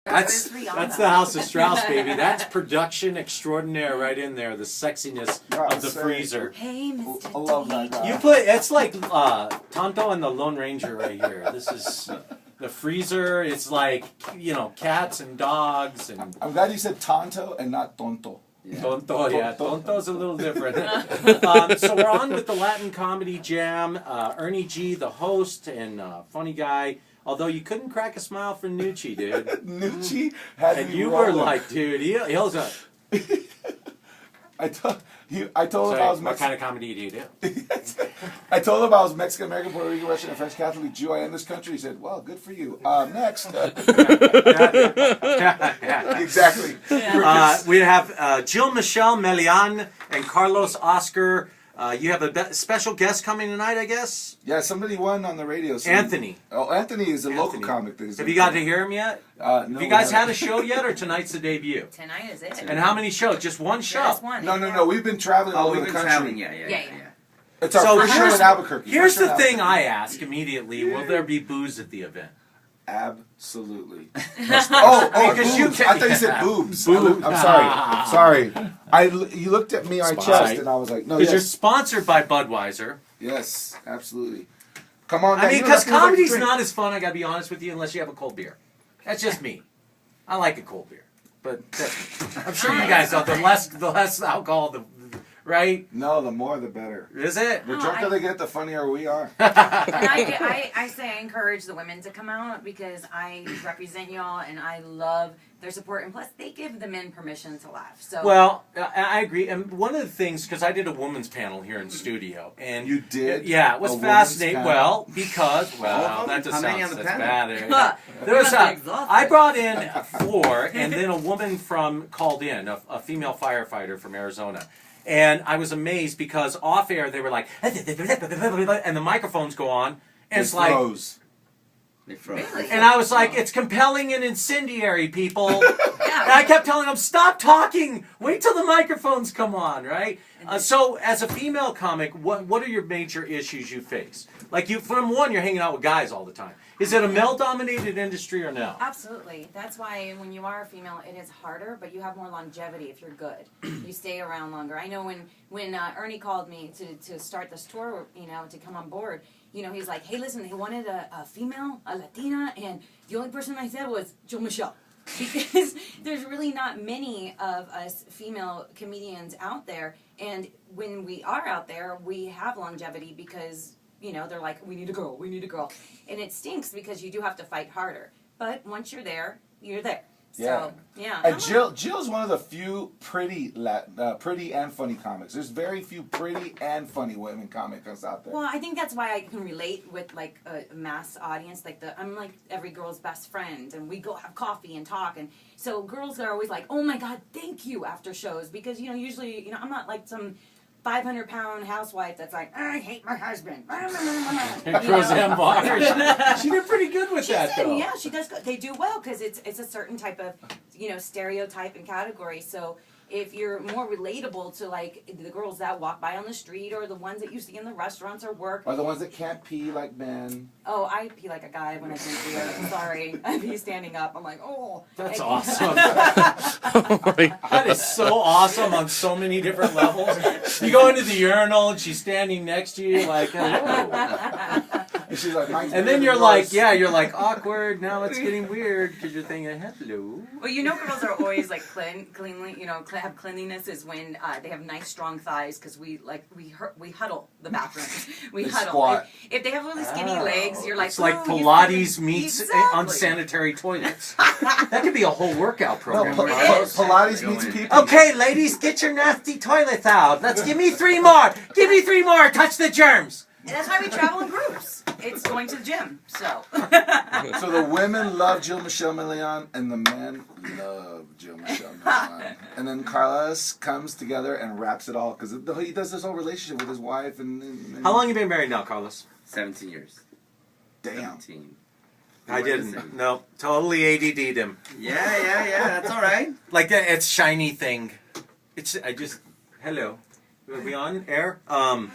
That's the House of Strauss, baby. That's production extraordinaire right in there. The sexiness of the freezer. Hey, Mr. I love that guy. You put it's like Tonto and the Lone Ranger right here. This is the freezer. It's like cats and dogs and. I'm glad you said Tonto and not Tonto. Yeah. Tonto's a little different. So we're on with the Latin Comedy Jam. Ernie G, the host and funny guy. Although you couldn't crack a smile for Nucci, dude. Nucci had and me you rolling. were like, dude, he was a. I told him I was Mexican. What kind of comedy do you do? I told him I was Mexican, American, Puerto Rican, Russian, and French Catholic Jew. I am this country. He said, well, good for you. Next. Exactly. We have Jill Michele Melean and Carlos Oscar. You have a special guest coming tonight, I guess? Yeah, somebody won on the radio. Anthony. Oh, Anthony is a local comic. Have you got to hear him yet? No. Have you guys had a show yet, or tonight's the debut? Tonight is it. And how many shows? Just one show? Just one. No. We've been traveling all over the country. Traveling, yeah. It's our first show in Albuquerque. Here's the thing I ask immediately. Will there be booze at the event? Absolutely. Because boobs. I thought you said boobs. I'm sorry. You looked at me on my chest, and I was like, no. Because you're sponsored by Budweiser. Yes, absolutely. Come on. I mean, because comedy's not as fun. I gotta be honest with you, unless you have a cold beer. That's just me. I like a cold beer, but I'm sure you guys know the less alcohol, right? No, the more the better. Is it? The drunker they get, the funnier we are. And I say I encourage the women to come out because I represent y'all and I love their support, and plus they give the men permission to laugh. So well, I agree. And one of the things, because I did a woman's panel here in studio, and you did, it was fascinating. Well, because that just sounds bad. There was I brought in 4, and then a woman called in, a female firefighter from Arizona. And I was amazed because off air they were like, and the microphones go on, and it's like. They froze. Really? And I was like, it's compelling and incendiary, people. And I kept telling them, stop talking. Wait till the microphones come on, right? So as a female comic, what are your major issues you face? Like from one, you're hanging out with guys all the time. Is it a male-dominated industry or no? Absolutely. That's why when you are a female, it is harder, but you have more longevity if you're good. You stay around longer. I know when Ernie called me to start this tour, to come on board, he's like, hey, listen, they wanted a female, a Latina, and the only person I said was Jill Michele. Because there's really not many of us female comedians out there, and when we are out there, we have longevity because, they're like, we need a girl. And it stinks because you do have to fight harder. But once you're there, you're there. So, yeah. And Jill's one of the few pretty and funny comics. There's very few pretty and funny women comics out there. Well, I think that's why I can relate with like a mass audience. I'm like every girl's best friend, and we go have coffee and talk. And so girls are always like, "Oh my God, thank you" after shows because usually I'm not like some 500-pound housewife that's like, I hate my husband. She did pretty good with that, though. Yeah, she does. They do well because it's a certain type of, stereotype and category. So if you're more relatable to like the girls that walk by on the street or the ones that you see in the restaurants or work. Or the ones that can't pee like men. Oh, I pee like a guy when I drink beer. I'm sorry. I pee standing up. I'm like, oh. That's awesome. That is so awesome on so many different levels. You go into the urinal and she's standing next to you like, hello. And she's like, and then you're like, you're like awkward. Now it's getting weird because you're thinking, hello. Well, girls are always like cleanly, have cleanliness is when they have nice strong thighs because we huddle the bathrooms. We huddle. Squat. If they have really skinny legs, you're like, it's like Pilates meets unsanitary toilets. That could be a whole workout program. No, Pilates meets people. Okay, ladies, get your nasty toilets out. Let's give me 3 more. Give me 3 more. Touch the germs. And that's why we travel in groups. It's going to the gym, so. So the women love Jill Michele Melean, and the men love Jill Michele Melean. And then Carlos comes together and wraps it all, because he does this whole relationship with his wife. And how long have you been married now, Carlos? 17 years. Damn. 17. I didn't. No, totally ADD'd him. Yeah, that's all right. Like that, it's shiny thing. Hello. Are we on air? Okay,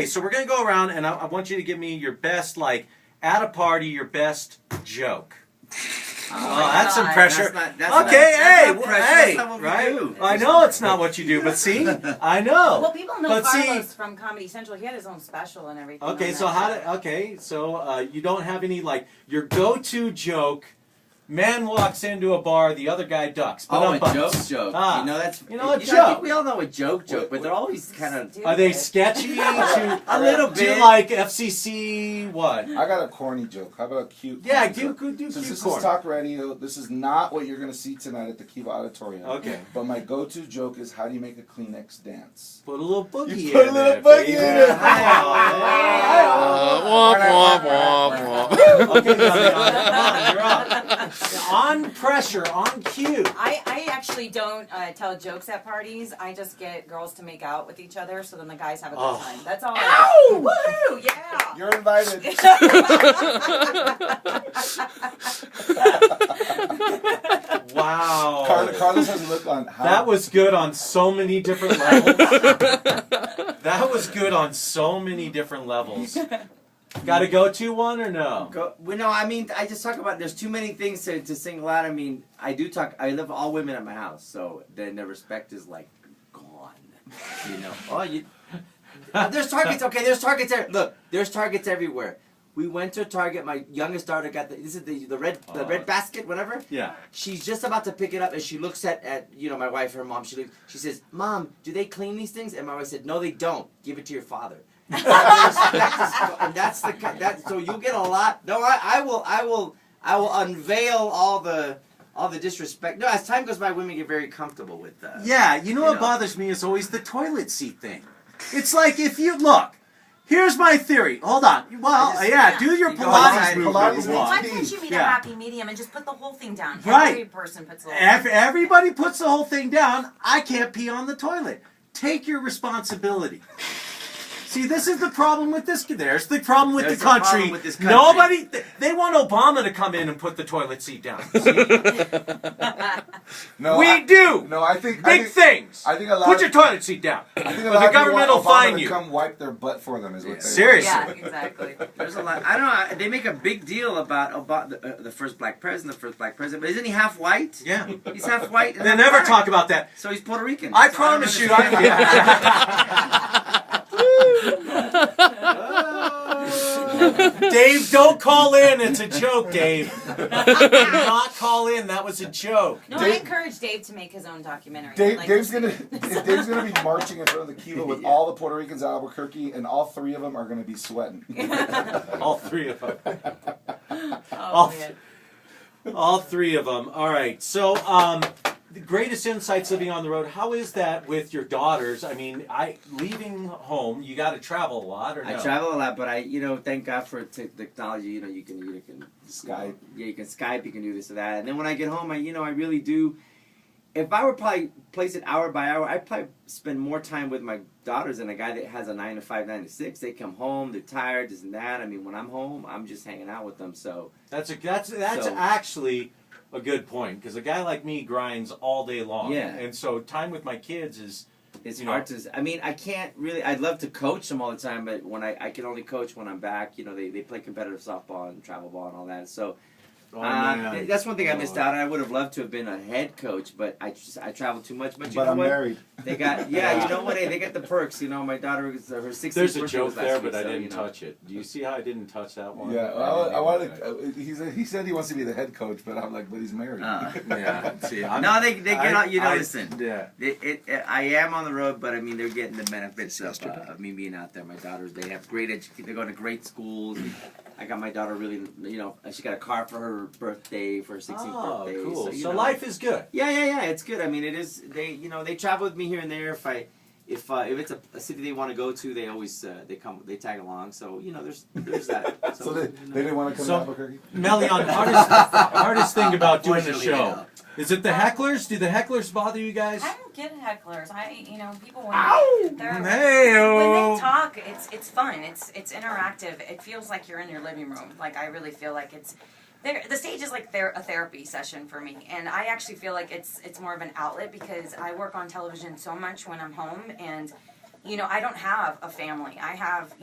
so we're going to go around, and I want you to give me your best, like, at a party, your best joke. that's some pressure. That's hey, not pressure. That's not what we right? do. I know it's not what you do, but see, I know. Well, people know But see- Carlos from Comedy Central. He had his own special and everything. Okay, on so that show. you don't have any like your go-to joke. Man walks into a bar, the other guy ducks. Oh, a Ba-dum-bums. joke. Ah. You know that's. You know, a I joke. think we all know a joke, but they're always kind of. Are they sketchy to A little to bit. like FCC what? I got a corny joke. How about a cute? Yeah, corny joke? do Since cute this corn. is talk radio, this is not what you're gonna see tonight at the Kiva Auditorium. Okay. But my go-to joke is, how do you make a Kleenex dance? Put a little boogie You put a in little it, boogie baby. in it. Womp, womp, womp, womp. Okay, Leon, you're up. On pressure, on cue. I actually don't tell jokes at parties. I just get girls to make out with each other, so then the guys have a good Oh. time. That's all. I do. Woohoo! Yeah. You're invited. Wow. Carlos has a look on. How That was good on so many different levels. That was good on so many different levels. Got to go to one or no? Well, no, I mean, I just talk about. There's too many things to single out. I mean, I do talk. I live all women at my house, so then the respect is like gone. You know. Oh, you. There's targets. Okay, there's targets there. Look, there's targets everywhere. We went to Target. My youngest daughter got this is the red basket, whatever. Yeah. She's just about to pick it up, and she looks at my wife, her mom. She says, "Mom, do they clean these things?" And my wife said, "No, they don't. Give it to your father." And that's so you'll get a lot. No, I will unveil all the disrespect. No, as time goes by, women get very comfortable with that. Yeah, you know what bothers me is always the toilet seat thing. It's like if you look. Here's my theory. Hold on. Well, do your you go Pilates outside. move. Pilates number moves. one. Why can't you meet a Yeah. happy medium and just put the whole thing down? Right. Every person puts the whole thing. Everybody puts the whole thing down. I can't pee on the toilet. Take your responsibility. See, this is the problem with this. There's the problem with There's the the problem country. with this country. Nobody. They want Obama to come in and put the toilet seat down. No, We do. No, I think Big things. I think a lot. Put your toilet seat down. I think a Or lot the of people government will want Obama fine to you. come wipe their butt for them. Is what they Seriously. Yeah, exactly. There's a lot. I don't know. They make a big deal about the first black president, but isn't he half white? Yeah. He's half white. And They half never black. talk about that. So he's Puerto Rican. I So promise you. don't understand. Dave, don't call in. It's a joke, Dave. Do not call in. That was a joke. No, I encourage Dave to make his own documentary. Dave's gonna be marching in front of the Kiva with all the Puerto Ricans at Albuquerque, and all three of them are gonna be sweating. All three of them. Oh, man. All three of them. All right. So, the greatest insights living on the road. How is that with your daughters? I mean, leaving home, you got to travel a lot, or no? I travel a lot, but thank God for technology. You can Skype. Yeah, you can Skype. You can do this or that. And then when I get home, I really do. If I were probably place it hour by hour, I'd probably spend more time with my daughters than a guy that has a 9 to 5, 9 to 6. They come home, they're tired, this and that. I mean, when I'm home, I'm just hanging out with them. So That's actually a good point, because a guy like me grinds all day long. Yeah. And so time with my kids is. it's hard to. I mean, I can't really. I'd love to coach them all the time, but when I can only coach when I'm back. They play competitive softball and travel ball and all that. So. Man. That's one thing I missed out on. I would have loved to have been a head coach, but I travel too much. But you know I'm what? married. They got you know what? They got the perks. My daughter is her 16th There's a birthday joke was last there, week, but I so, didn't touch it. Do you see how I didn't touch that one? Yeah, I wanted. He said he wants to be the head coach, but I'm like, but he's married. Yeah. See, No, they get out. Listen. Yeah. I am on the road, but I mean they're getting the benefits of me being out there. My daughters, they have great education. They go to great schools. I got my daughter really, she got a car for her birthday, for her 16th birthday. Cool. So, So life is good. Yeah. It's good. I mean, it is. They travel with me here and there. If it's a city they want to go to, they always they tag along. So there's that. So they didn't want to come to Albuquerque. Melean, hardest thing about doing the Unfortunately, show. no. Is it the hecklers? Do the hecklers bother you guys? I don't get hecklers. People Hey-o. when they talk, it's fun. It's interactive. It feels like you're in your living room. Like I really feel like it's. The stage is like a therapy session for me, and I actually feel like it's more of an outlet because I work on television so much when I'm home, and I don't have a family. I have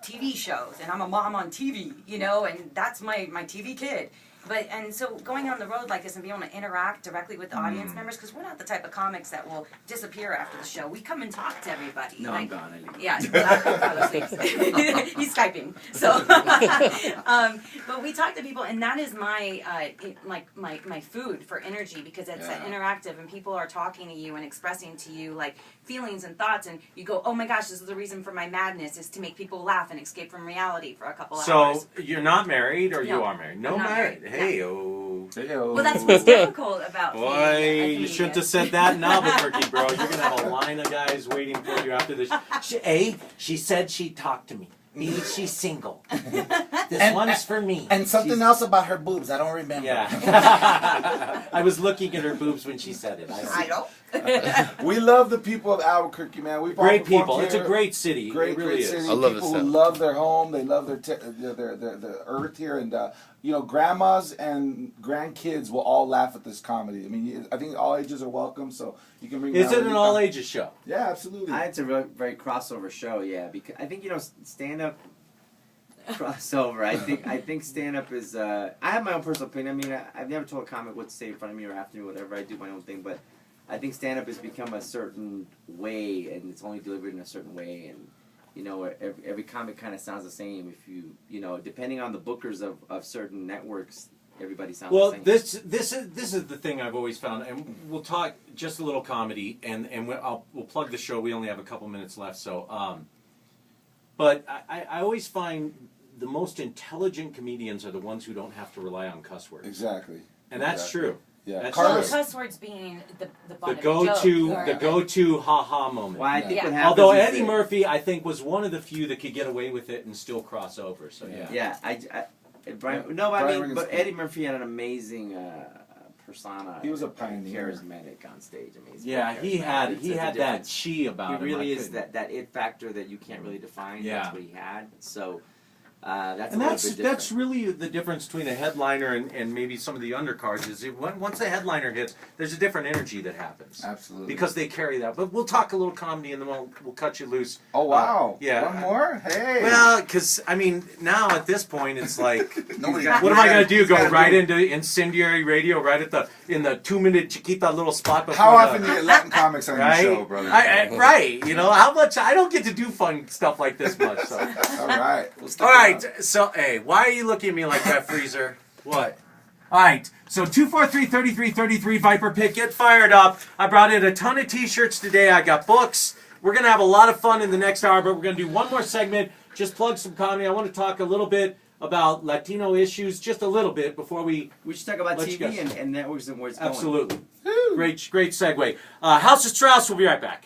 TV shows, and I'm a mom on TV, and that's my TV kid. and so going on the road like this and being able to interact directly with the audience members, because we're not the type of comics that will disappear after the show. We come and talk to everybody. No, like, I'm gone. I leave. Yeah, he's Skyping. So, but we talk to people, and that is my my food for energy, because it's interactive, and people are talking to you and expressing to you like feelings and thoughts, and you go, oh my gosh, this is the reason for my madness, is to make people laugh and escape from reality for a couple hours. So you're not married, or you are married? No, I'm not married. married. Hey-o. Hey-o. Well, that's what's difficult about being Boy, a you comedian. shouldn't have said that in Albuquerque, bro. You're gonna have a line of guys waiting for you after this. She said she'd talk to me. B, she's single. This one's for me. And something else about her boobs, I don't remember. Yeah. I was looking at her boobs when she said it. I don't. We love the people of Albuquerque, man. We Great people. It's a great city. Great, it really great is. city. I love People this who town. love their home. They love their earth here, and you know, grandmas and grandkids will all laugh at this comedy. I mean, I think all ages are welcome, so you can bring. Is it an all ages show? Yeah, absolutely. It's a very crossover show, yeah. Because I think stand up crossover. I think stand up is. I have my own personal opinion. I mean, I've never told a comic what to say in front of me or after me, whatever. I do my own thing, but I think stand up has become a certain way, and it's only delivered in a certain way, and you know, every comic kind of sounds the same. If you know, depending on the bookers of certain networks, everybody sounds the same. Well, this is the thing I've always found, and we'll talk just a little comedy, and we'll plug the show. We only have a couple minutes left, so but I always find the most intelligent comedians are the ones who don't have to rely on cuss words. Exactly. And that's true. Yeah. That's Carlos- true. Cuss words being the The go-to ha-ha moment. Well, I think what Yeah. happens Although is Eddie that- Murphy, I think, was one of the few that could get away with it and still cross over. So yeah. Yeah, Brian. No, Brian I mean, Regan's but cool. Eddie Murphy had an amazing persona. He was a pioneer. charismatic on stage. I mean, Yeah, he had It's a that difference. chi about him. He really I is couldn't- that it factor that you can't really define. Yeah. That's what he had. So that's And a little that's bit different. that's really the difference between a headliner and maybe some of the undercards is once the headliner hits, there's a different energy that happens. Absolutely. Because they carry that. But we'll talk a little comedy and then we'll cut you loose. Oh wow. Yeah. One more? Hey. Well, because I mean, now at this point, it's like, Nobody. what am I going to do? Go right into incendiary radio, right at in the 2-minute Chiquita little spot before. How often do you get Latin comics on right? your show, brother? Right. You know how much I don't get to do fun stuff like this much. So. All right. We'll stick All right, around. so, hey, why are you looking at me like that, Freezer? What? All right, so 243-3333 Viper Pit, get fired up. I brought in a ton of T-shirts today. I got books. We're going to have a lot of fun in the next hour, but we're going to do one more segment. Just plug some comedy. I want to talk a little bit about Latino issues, just a little bit, before we should talk about Let you TV guys- and networks and where it's going. absolutely. Great segue. House of Strauss, we'll be right back.